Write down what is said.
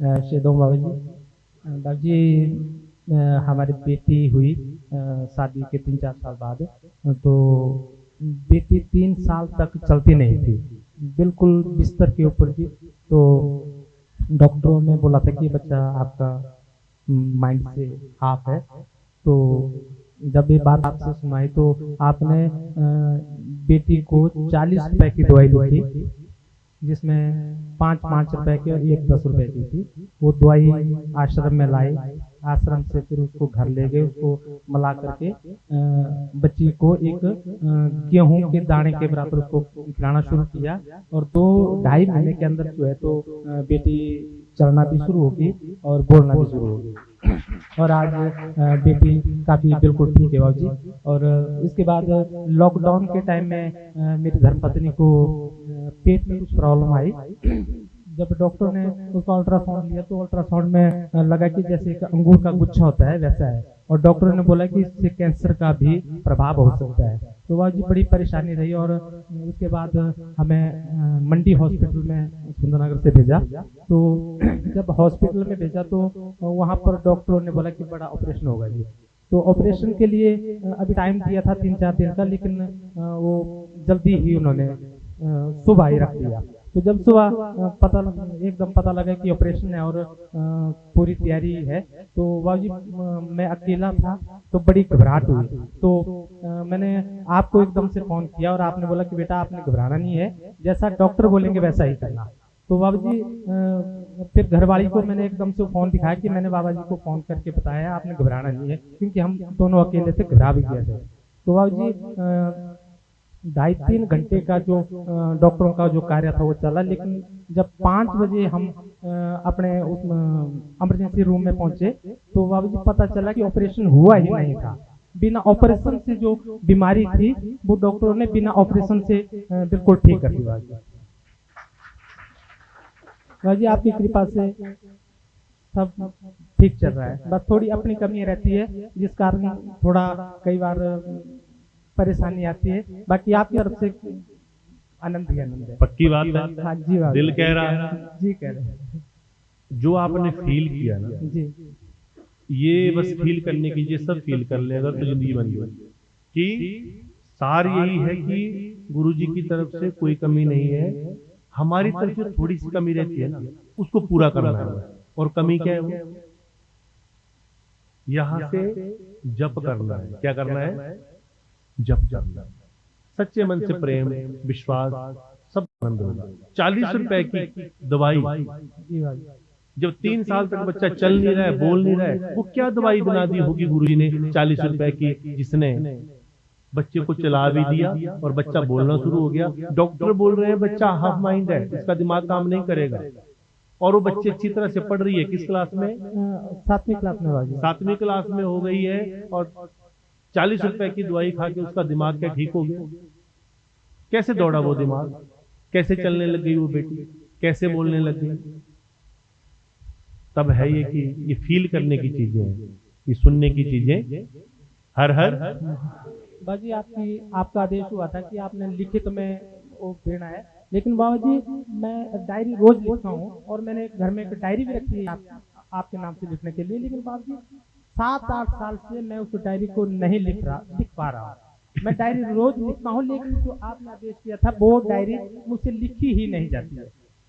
शेदों बाबा जी। बाबा जी, हमारी बेटी हुई शादी के 3-4 साल बाद। तो बेटी 3 साल तक चलती नहीं थी, बिल्कुल बिस्तर के ऊपर थी। तो डॉक्टरों ने बोला था कि बच्चा आपका माइंड से हाफ है। तो जब ये बात आपसे सुनाई तो आपने बेटी को 40 रुपए की दवाई दी थी, जिसमें 5-5 रुपए की और एक 10 रुपए की थी। वो दवाई आश्रम में लाई, आश्रम से फिर उसको घर ले गए, उसको मला करके बच्ची को एक गेहूं के दाने के बराबर उसको खिलाना शुरू किया। और 2-2.5 महीने के अंदर जो है तो बेटी चलना भी शुरू होगी और बोलना भी शुरू होगी। और आज बेटी काफी बिल्कुल ठीक है बाबू जी। और इसके बाद लॉकडाउन के टाइम में मेरी धर्मपत्नी को पेट में कुछ प्रॉब्लम आई। जब डॉक्टर ने उसका अल्ट्रासाउंड लिया तो अल्ट्रासाउंड में लगा कि जैसे एक अंगूर का गुच्छा होता है वैसा है, और डॉक्टर ने बोला कि इससे कैंसर का भी प्रभाव हो सकता है। तो वह जी बड़ी परेशानी रही। और उसके बाद हमें मंडी हॉस्पिटल में सुंदरनगर से भेजा। तो जब हॉस्पिटल में भेजा तो वहाँ पर डॉक्टरों ने बोला कि बड़ा ऑपरेशन होगा जी। तो ऑपरेशन के लिए अभी टाइम दिया था 3-4 दिन का, लेकिन वो जल्दी ही उन्होंने सुबह ही रख दिया। तो जब सुबह एकदम पता लगा कि ऑपरेशन है और पूरी तैयारी है, तो बाबूजी मैं अकेला था तो बड़ी घबराहट हुई। तो मैंने आपको एकदम से फोन किया और आपने बोला कि बेटा आपने घबराना नहीं है, जैसा डॉक्टर बोलेंगे वैसा ही करना। तो बाबूजी फिर घरवाली को मैंने एकदम से फोन दिखाया कि मैंने बाबा जी को फोन करके बताया आपने घबराना नहीं है, क्योंकि हम दोनों अकेले से घबरा भी गए थे। तो बाबूजी 2.5-3 घंटे का जो डॉक्टरों का जो कार्य था वो चला। लेकिन जब 5 बजे हम अपने उस इमरजेंसी रूम में पहुंचे तो बाबूजी पता चला कि ऑपरेशन हुआ ही नहीं था। बिना ऑपरेशन से जो बीमारी थी वो डॉक्टरों ने बिना ऑपरेशन से बिल्कुल ठीक कर दी। बाबूजी आपकी कृपा से सब ठीक चल रहा है, बस थोड़ी अपनी कमी रहती है जिस कारण थोड़ा कई बार परेशानी आती है। बाकी आपकी तरफ से आनंद ही आनंद है। पक्की बात है। हाँ जी बाबा दिल कह रहा है जी, कह रहे हैं जो आपने फील किया ना, जी। ये बस फील करने की, ये सब फील कर ले अगर तो जिंदगी बन गई। कि सार यही है कि गुरुजी की तरफ से कोई कमी नहीं है, हमारी तरफ से थोड़ी सी कमी रहती है ना, उसको पूरा करना है। और कमी क्या है वो? यहां से जप करना है। क्या करना है? जप करना है। सच्चे मन से प्रेम विश्वास सब आनंद होगा। 40 रुपए की दवाई, जब 3 साल तक बच्चा चल नहीं रहा है, बोल नहीं रहा है, वो क्या दवाई बना दी होगी गुरुजी ने 40 रुपए की, जिसने बच्चे को चला भी दिया और बच्चा बोलना शुरू हो गया। डॉक्टर बोल रहे हैं बच्चा हाफ माइंड है, इसका दिमाग काम नहीं करेगा। और वो बच्चे अच्छी तरह से पढ़ रही है। किस क्लास में? 7वीं क्लास में बाबूजी। 7वीं क्लास में हो गई है। और 40 रुपए की दवाई खा के उसका दिमाग क्या ठीक हो गया? कैसे दौड़ा वो दिमाग? कैसे चलने लग गई वो बेटी? कैसे बोलने लग गई? तब है ये कि ये फील करने की चीजें हैं, ये सुनने की चीजें। हर हर बाबूजी आपका आदेश हुआ था कि आपने लिखित में वो देना है, लेकिन बाबूजी मैं डायरी रोज लिखता हूँ और मैंने घर में एक डायरी भी रखी है आपके नाम से लिखने के लिए। लेकिन बाबूजी 7-8 साल से मैं उस डायरी को नहीं लिख पा रहा हूँ। मैं डायरी रोज लिखता हूँ, लेकिन जो आपने आदेश किया था वो डायरी मुझसे लिखी ही नहीं जाती है।